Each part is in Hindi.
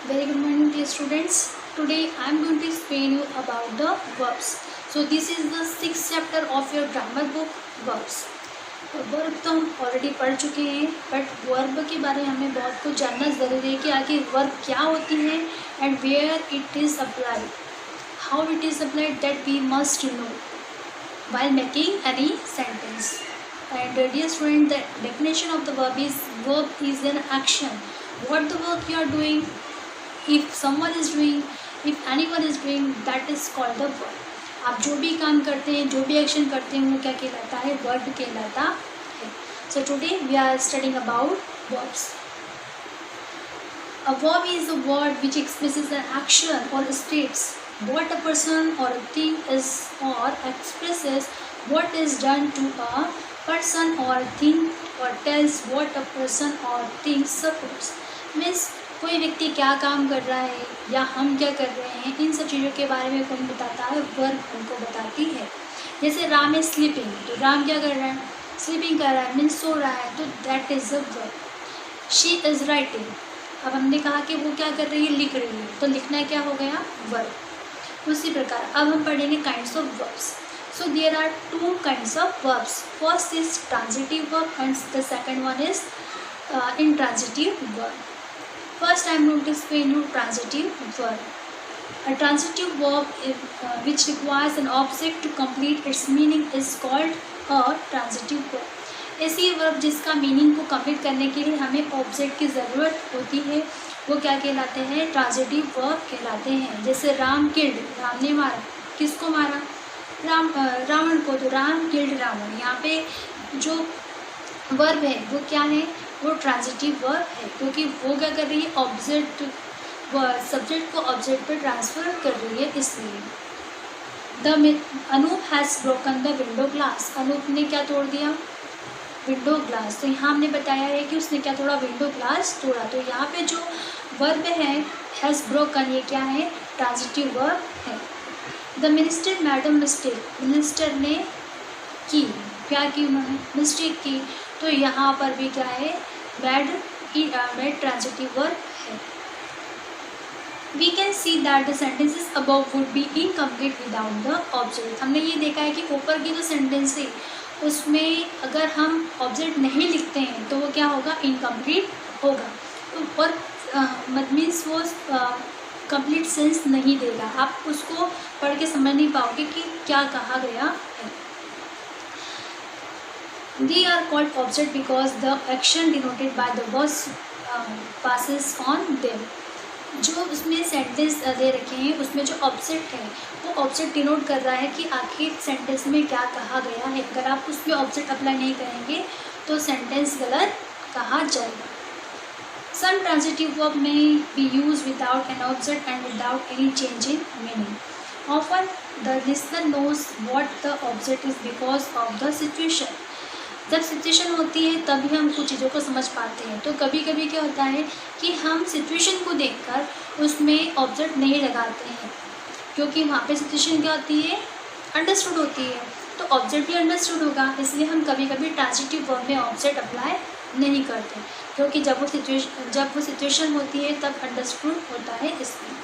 Very good morning, dear students. Today I am going to explain you about the verbs. So this is the sixth chapter of your grammar book, verbs. Verb तो हम ऑलरेडी पढ़ चुके हैं, बट वर्ब के बारे में हमें बहुत कुछ जानना ज़रूरी है कि आखिर वर्ब क्या होती है and where it is applied, how it is applied, that we must know while making any sentence. And dear student, the definition of the verb is an action. What the work you are doing, if someone is doing, if anyone is doing, that is called the verb. आप जो भी काम करते हैं, जो भी एक्शन करते हैं, वो क्या कहलाता है? वर्ब कहलाता है. So today we are studying about verbs. A verb is a word which expresses an action or states what a person or a thing is or expresses what is done to a person or thing or tells what a person or thing suffers. Means कोई व्यक्ति क्या काम कर रहा है या हम क्या कर रहे हैं, इन सब चीज़ों के बारे में कौन बताता है? वर्ब हमको बताती है. जैसे राम इज स्लीपिंग, तो राम क्या कर रहा है? स्लीपिंग कर रहा है, मीन्स सो रहा है, तो that is a verb. She is writing, अब हमने कहा कि वो क्या कर रही है? लिख रही है, तो लिखना क्या हो गया? वर्ब. उसी प्रकार अब हम पढ़ेंगे kinds of verbs. So there are two kinds of verbs. First is transitive verb and the second one is intransitive verb. First I am going to explain you transitive verb. A transitive verb which requires an object to complete its meaning is called a transitive verb. ऐसी वर्ब जिसका मीनिंग को कंप्लीट करने के लिए हमें ऑब्जेक्ट की ज़रूरत होती है, वो क्या कहलाते हैं? ट्रांजिटिव वर्ब कहलाते हैं. जैसे राम किल्ड, राम ने मारा, किसको मारा? रावण को, तो राम किल्ड रावण. यहाँ पे जो वर्ब है वो क्या है? वो ट्रांजिटिव वर्ब है, क्योंकि वो क्या कर रही है? ऑब्जेक्ट सब्जेक्ट को ऑब्जेक्ट पर ट्रांसफर कर रही है, इसलिए. Anoop has broken the window glass. Anoop ने क्या तोड़ दिया? Window glass. तो यहाँ हमने बताया है कि उसने क्या तोड़ा? विंडो ग्लास तोड़ा. तो यहाँ पे जो वर्ब है हैज़ ब्रोकन, ये क्या है? ट्रांजिटिव वर्ब है. The minister made a mistake. Minister ने की, क्या की? उन्होंने मिस्टेक की. तो यहाँ पर भी क्या है? मेड ट्रांजिटिव वर्ब है. We can see that the sentences above would be incomplete without the object. हमने ये देखा है कि ऊपर की जो सेंटेंस है उसमें अगर हम ऑब्जेक्ट नहीं लिखते हैं तो वो क्या होगा? इनकम्प्लीट होगा. और मीन्स वो कंप्लीट सेंस नहीं देगा. आप उसको पढ़ के समझ नहीं पाओगे कि क्या कहा गया है. They are called object because the action denoted by the words passes on them. जो उसमें सेंटेंस दे रखे हैं उसमें जो ऑब्जेक्ट है वो ऑब्जेक्ट डिनोट कर रहा है कि आखिर सेंटेंस में क्या कहा गया है. अगर आप उसमें ऑब्जेक्ट अप्लाई नहीं करेंगे तो सेंटेंस गलत कहा जाएगा. Some transitive verb may be used without an object and without any change in meaning. Often the listener knows what the object is because of the situation. जब सिचुएशन होती है तभी हम कुछ चीज़ों को समझ पाते हैं. तो कभी कभी क्या होता है कि हम सिचुएशन को देखकर उसमें ऑब्जेक्ट नहीं लगाते हैं, क्योंकि वहाँ पे सिचुएशन क्या होती है? अंडरस्टूड होती है, तो ऑब्जेक्ट भी अंडरस्टूड होगा. इसलिए हम कभी कभी ट्रांजिटिव वर्ब में ऑब्जेक्ट अप्लाई नहीं करते, क्योंकि जब वो सिचुएशन होती है तब अंडरस्टूड होता है, इसलिए.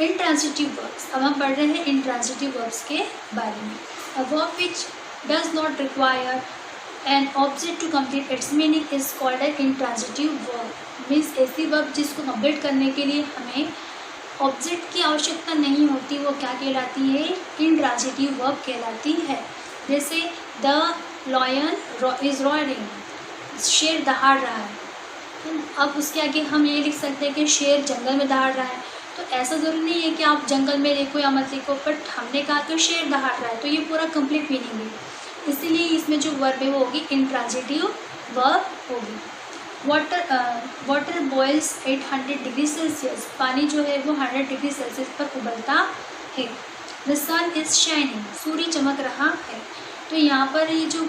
Intransitive verbs. अब हम पढ़ रहे हैं इंट्रांजिटिव वर्ब्स के बारे में. A verb which does not require an object to complete its meaning is called an intransitive verb. Means ऐसी वर्ब जिसको कंप्लीट करने के लिए हमें ऑब्जेक्ट की आवश्यकता नहीं होती, वो क्या कहलाती है? इंट्रांजिटिव वर्ब कहलाती है. जैसे द लॉयन इज रॉयरिंग, शेर दहाड़ रहा है. अब उसके आगे हम ये लिख सकते हैं कि शेर जंगल में दहाड़ रहा है. तो ऐसा ज़रूरी नहीं है कि आप जंगल में देखो या मत लिखो, बट हमने कहा कि शेर दहाड़ रहा है, तो ये पूरा कंप्लीट मीनिंग है. इसीलिए इसमें जो वर्ब है वो होगी इंट्रांजिटिव वर्ब होगी. Water boils 800 degree Celsius. पानी जो है वो 100 डिग्री सेल्सियस पर उबलता है. The sun is shining. सूर्य चमक रहा है. तो यहाँ पर ये जो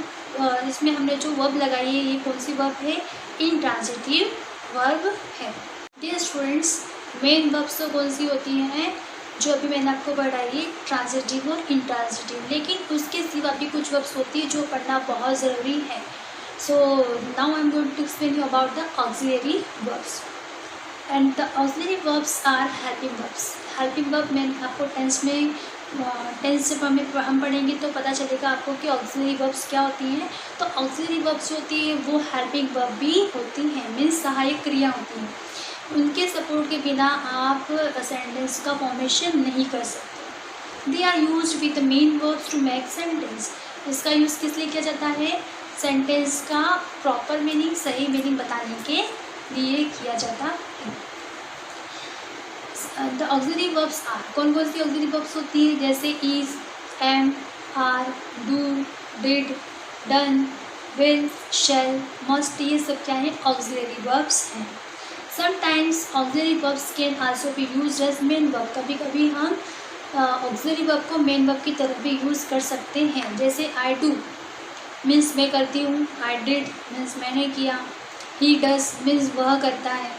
इसमें हमने जो वर्ब लगाई है ये कौन सी वर्ब है? इंट्रांजिटिव वर्ब है. डियर स्टूडेंट्स, मेन वर्ब्स तो कौन सी होती हैं? जो अभी मैंने आपको पढ़ाई है, ट्रांजिटिव और इंट्रांजिटिव. लेकिन उसके सिवा भी कुछ वर्ब्स होती है जो पढ़ना बहुत ज़रूरी है. So now I am going to explain you about the auxiliary verbs. And the auxiliary verbs are helping verbs. Helping verb में आपको टेंस जब हम पढ़ेंगे तो पता चलेगा आपको कि ऑक्सिलरी वर्ब्स क्या होती हैं। तो ऑक्सिलरी वर्ब्स होती है वो हेल्पिंग वर्ब भी होती हैं, मीन्स सहायक क्रिया होती हैं। उनके सपोर्ट के बिना आप सेंटेंस का फॉर्मेशन नहीं कर सकते। They are used with the main verbs to make sentence. इसका यूज़ किस लिए किया जाता है? सेंटेंस का प्रॉपर मीनिंग, सही मीनिंग बताने के लिए किया जाता है। द ऑक्सिलरी वर्ब्स आर, कौन कौन सी ऑक्सिलरी वर्ब्स होती है? जैसे is, am, are, do, did, done, will, shall, must, ये सब क्या है? ऑक्सिलरी वर्ब्स हैं। Sometimes auxiliary verbs can also be used as main verb. कभी कभी हम ऑक्सिलरी वर्ब को मेन वर्ब की तरफ भी यूज़ कर सकते हैं। जैसे आई डू मीन्स मैं करती हूँ, आई डिड मीन्स मैंने किया, ही डज मीन्स वह करता है।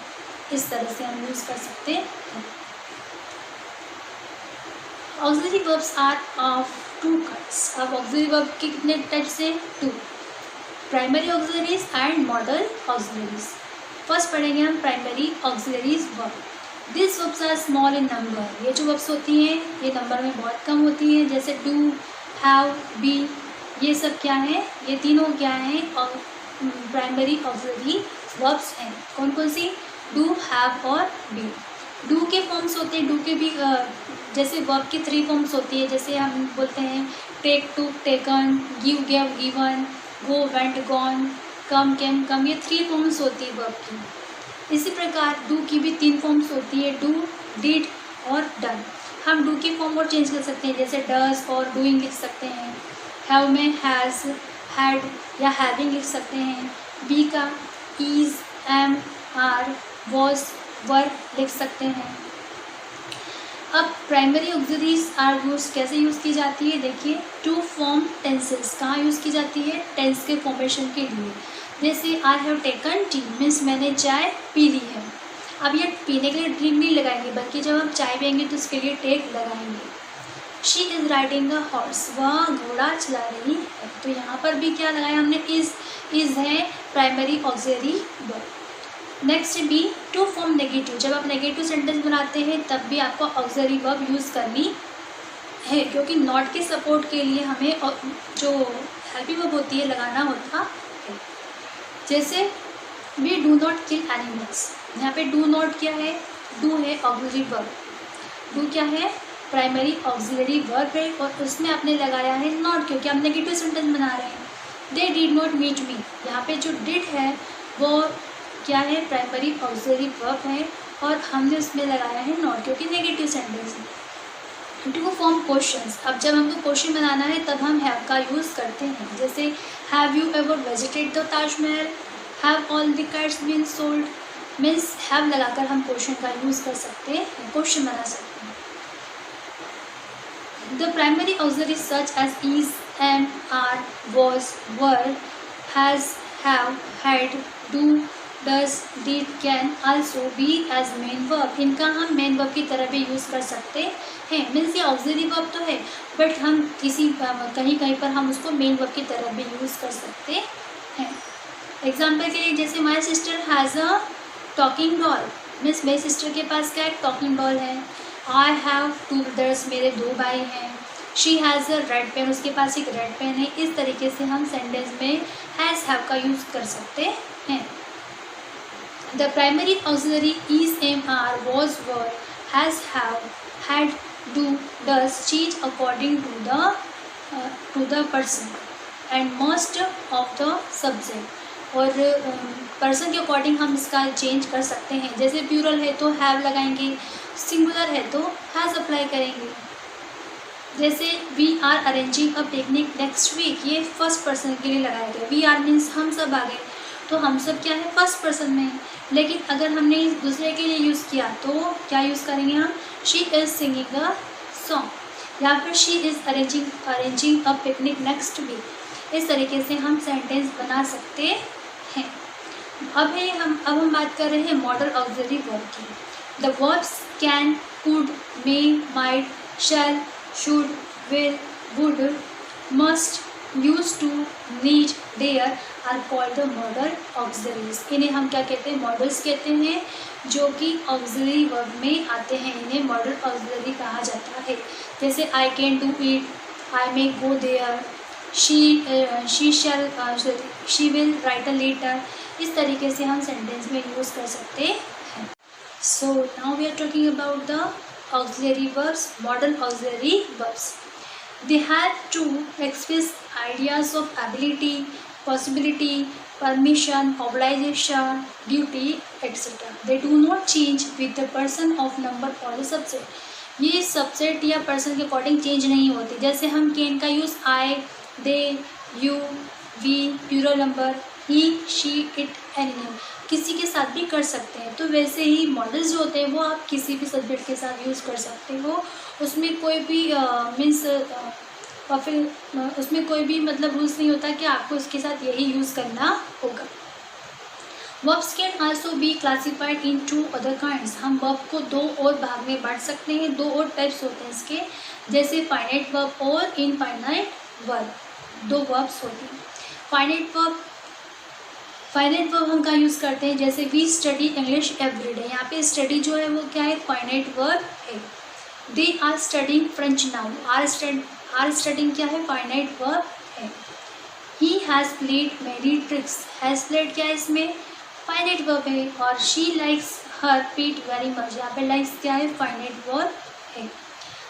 इस तरह से हम यूज़ कर सकते हैं। Auxiliary verbs are of two kinds. अब ऑक्सिलरी वर्ब के कितने टाइप से? Two, primary auxiliaries and modal auxiliaries. First पढ़ेंगे हम primary auxiliaries verb. This verbs are small in number. ये जो वर्ब्स होती हैं ये नंबर में बहुत कम होती हैं। जैसे डू, हैव, बी, ये सब क्या है? ये तीनों क्या हैं? और प्राइमरी ऑक्सिलरी वर्ब्स हैं। कौन कौन सी? डू, हैव और बी। डू के फॉर्म्स होते हैं, डू के भी जैसे वर्ब की 3 फॉर्म्स होती है। जैसे हम बोलते हैं take, took, taken, give, gave, given, go, went, gone, come, came, come, ये 3 फॉर्म्स होती है वर्ब की। इसी प्रकार डू की भी 3 फॉर्म्स होती है, डू, डिड और डन। हम डू की फॉर्म और चेंज कर सकते हैं, जैसे डज और डूइंग लिख सकते हैं। हैव में हैज़, हैड या हैविंग लिख सकते हैं। बी का इज, एम, आर, वॉज, वर लिख सकते हैं। अब प्राइमरी ऑक्सिलरीज आर यूज कैसे यूज़ की जाती है? देखिए, टू फॉर्म टेंसेस। कहाँ यूज़ की जाती है? टेंस के फॉर्मेशन के लिए। जैसे I have taken T means मैंने चाय पी ली है। अब ये पीने के लिए ड्रिंक नहीं लगाएंगे, बल्कि जब हम चाय पियेंगे तो उसके लिए टेक लगाएंगे। She is riding a horse, वह घोड़ा चला रही है। तो यहाँ पर भी क्या लगाया हमने? इज़ है primary auxiliary verb. Next be, to form negative. जब आप नेगेटिव सेंटेंस बनाते हैं तब भी आपको ऑक्सिलरी वर्ब यूज़ करनी है, क्योंकि नॉट के सपोर्ट के लिए हमें जो हेल्पिंग वर्ब होती है लगाना होता है। जैसे we do not kill animals. यहाँ पे डू नॉट क्या है? डू है ऑक्सिलरी वर्ब। डू क्या है? प्राइमरी ऑक्सिलरी वर्ब है और उसमें आपने लगाया है नॉट, क्योंकि हम नेगेटिव सेंटेंस बना रहे हैं। They did not meet me, यहाँ पे जो डिड है वो क्या है? प्राइमरी ऑक्सिलरी वर्ब है और हमने उसमें लगाया है नॉट, क्योंकि नेगेटिव सेंटेंस है। To form questions. अब जब हमको क्वेश्चन बनाना है तब हम हैव का यूज़ करते हैं। जैसे have you ever visited the Taj Mahal, have all the cats been sold, means have लगाकर हम क्वेश्चन का यूज़ कर सकते हैं, क्वेश्चन बना सकते हैं। The primary auxiliary such as is, am, are, was, were, has, have, had, do, does, did, can also be as main verb. इनका हम मेन वर्ब की तरह भी यूज़ कर सकते हैं। मीन्स ये ऑक्सिलरी वर्ब तो है, बट हम कहीं कहीं पर हम उसको मेन वर्ब की तरह भी यूज़ कर सकते हैं। एग्जाम्पल के लिए, जैसे my sister has a talking doll, means मेरी सिस्टर के पास क्या एक टॉकिंग डॉल है। आई हैव 2 ब्रदर्स, मेरे 2 भाई हैं। She has a red pen, उसके पास एक रेड पेन है। इस तरीके से हम सेंटेंस में हैज़, हैव का यूज़ कर सकते हैं। The primary auxiliary is, am, are, was, were, has, have, had, do, does change according to the person and most of the subject। और पर्सन के अकॉर्डिंग हम इसका चेंज कर सकते हैं। जैसे प्लूरल है तो हैव लगाएंगे, सिंगुलर है तो हैज़ अप्लाई करेंगे। जैसे we are arranging a picnic next week, ये फर्स्ट पर्सन के लिए लगाया गया। वी आर मीन्स हम सब आ गए, तो हम सब क्या है? फर्स्ट पर्सन में है। लेकिन अगर हमने दूसरे के लिए यूज़ किया तो क्या यूज़ करेंगे हम? She is singing a song या फिर she is arranging a picnic next week. इस तरीके से हम सेंटेंस बना सकते हैं। अब हम बात कर रहे हैं मॉडल ऑक्सिलरी वर्ब की। The verbs can, could, may, might, shall, should, will, would, must, use to, need, dare are called the modal auxiliaries. इन्हें हम क्या कहते हैं, मॉडल्स कहते हैं, जो कि ऑक्सिलरी वर्ब में आते हैं, इन्हें मॉडल ऑक्सिलरी कहा जाता है। जैसे I can do it, I may go there, she will write a letter. इस तरीके से हम सेंटेंस में यूज़ कर सकते हैं। So now we are talking about the auxiliary verbs, model auxiliary verbs. They have to express ideas of ability, possibility, permission, obligation, duty, etc. They do not change with the person of number or the subject. ये सबसेट या पर्सन के अकॉर्डिंग चेंज नहीं होती। जैसे हम कैन का use I, they, you, we, plural number, he, she, it, any किसी के साथ भी कर सकते हैं। तो वैसे ही मॉडल्स जो होते हैं वो आप किसी भी सब्जेक्ट के साथ यूज़ कर सकते हो। उसमें कोई भी उसमें कोई भी मतलब रूल्स नहीं होता कि आपको उसके साथ यही यूज़ करना होगा। Verbs can also be classified in 2 other kinds. हम वर्ब को 2 और भाग में बांट सकते हैं। 2 और टाइप्स होते हैं इसके, जैसे फाइनाइट वर्ब और इनफाइनाइट वर्ब। 2 वर्ब्स होते हैं। फाइनाइट वर्ब हम कहाँ यूज़ करते हैं, जैसे वी स्टडी इंग्लिश एवरीडे। यहाँ पे स्टडी जो है वो क्या है, फाइनाइट वर्ब है। They are studying French now, are studying क्या है, फाइनाइट वर्ब है। He has played many tricks, has played क्या है इसमें, फाइनाइट वर्ब है। और she likes her pet very much, यहाँ पे लाइक्स क्या है, फाइनाइट वर्ब है।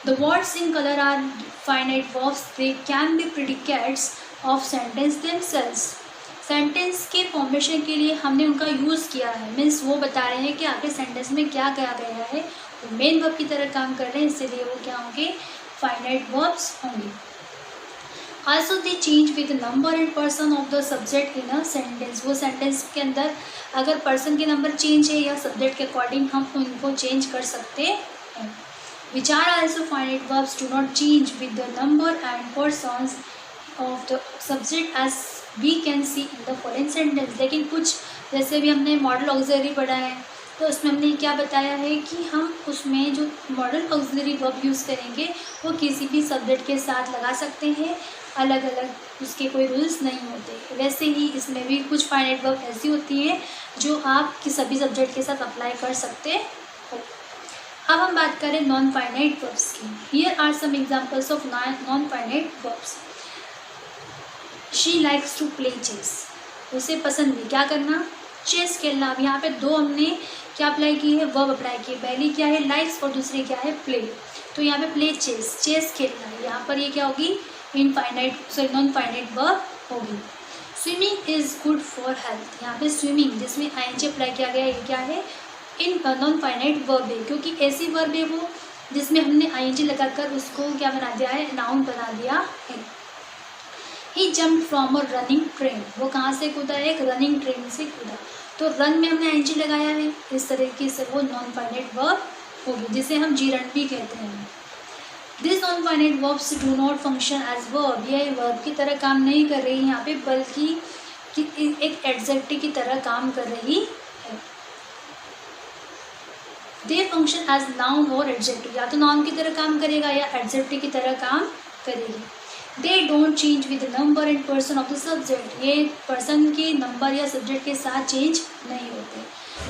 The words in colour are finite verbs, they can be predicates of sentence themselves. Sentence के फॉर्मेशन के लिए हमने उनका यूज़ किया है, मीन्स वो बता रहे हैं कि आपके सेंटेंस में क्या कहा गया है, वो मेन वर्ब की तरह काम कर रहे हैं, इसलिए वो क्या होंगे, फाइनाइट वर्ब्स होंगे। Also they change with number and person of the subject in a sentence. वो सेंटेंस के अंदर अगर पर्सन के नंबर चेंज है या सब्जेक्ट के अकॉर्डिंग हम उनको चेंज कर सकते हैं। Which are also finite verbs do not change with the number and persons of the subject as we can see in the following sentence. लेकिन कुछ जैसे भी हमने मॉडल ऑक्सिलरी पढ़ा है तो उसमें हमने क्या बताया है कि हम उसमें जो मॉडल ऑक्सिलरी वर्ब यूज़ करेंगे वो किसी भी सब्जेक्ट के साथ लगा सकते हैं, अलग अलग उसके कोई रूल्स नहीं होते। वैसे ही इसमें भी कुछ फाइनाइट वर्ब ऐसी होती हैं जो आप कि सभी सब्जेक्ट के साथ अप्लाई कर सकते हो। अब हम बात करें नॉन फाइनाइट वर्ब्स की। Here are some examples of non finite verbs. She likes to play chess, उसे पसंद है क्या करना, चेस खेलना। अब यहाँ पे 2 हमने क्या अप्लाई की है, वर्ब अप्लाई की है। पहली क्या है, लाइक्स, और दूसरी क्या है, प्ले। तो यहाँ पे प्ले चेस, चेस खेलना, यहाँ पर ये क्या होगी, नॉन फाइनाइट वर्ब होगी। Swimming is good for health, यहाँ पे स्विमिंग जिसमें आईएनजी अप्लाई किया गया, ये क्या है, इन नॉन फाइनाइट वर्ब है, क्योंकि ऐसी वर्ब है वो जिसमें हमने आईएनजी लगाकर उसको क्या बना दिया है, नाउन बना दिया है। He jump from a running train, वो कहाँ से कूदा है, एक रनिंग ट्रेन से कूदा। तो रन में हमने आईएनजी लगाया है, इस तरीके से वो नॉन फाइनाइट वर्ब होगी, जिसे हम जीरन भी कहते हैं। This non finite verbs do not function as verb, यह वर्ब की तरह काम नहीं कर रही यहाँ पे, बल्कि एक एडजेक्टिव की तरह काम कर रही है। दे फंक्शन एज नाउन और एडजेक्टिव, या तो नाउन की तरह काम करेगा या एडजेक्टिव की तरह काम करेगी। They don't change with number and person of the subject, ये पर्सन के नंबर या सब्जेक्ट के साथ चेंज नहीं होते।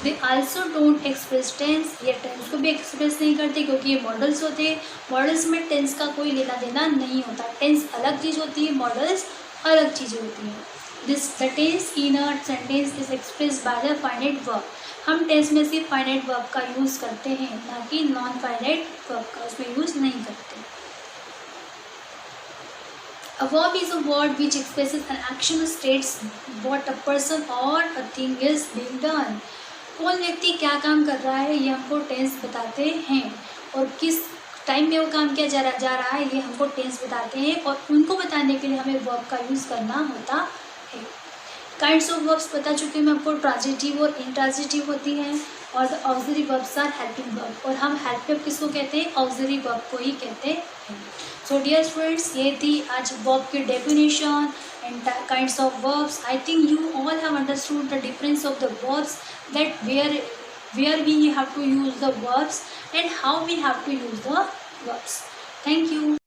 They also don't express tense, ये टेंस को भी एक्सप्रेस नहीं करते क्योंकि ये मॉडल्स होते हैं। मॉडल्स में टेंस का कोई लेना देना नहीं होता, टेंस अलग चीज़ होती है, मॉडल्स अलग चीज़ें होती हैं। The tense in a sentence is express by the finite verb, हम टेंस में सिर्फ फाइनाइट वर्ब का यूज़ करते हैं, ना कि नॉन फाइनाइट वर्ब का उसमें यूज़ नहीं करते। A verb is a word which expresses an action or states what a person or a thing is being done. कौन व्यक्ति क्या काम कर रहा है ये हमको टेंस बताते हैं, और किस टाइम में वो काम किया जा रहा है ये हमको टेंस बताते हैं, और उनको बताने के लिए हमें वर्ब का यूज़ करना होता है। काइंड्स ऑफ वर्ब्स बता चुके हैं मैं आपको, ट्रांजिटिव और इंट्रांजिटिव होती हैं, और the auxiliary verbs are helping verb, और हम हेल्प वर्ब किसको कहते हैं, ऑक्सिलरी वर्ब को ही कहते हैं। सो डियर स्टूडेंट्स, ये थी आज वर्ब की definition and kinds of verbs. I think you all have understood the difference of the verbs, that where we have to use the verbs and how we have to use the verbs. Thank you.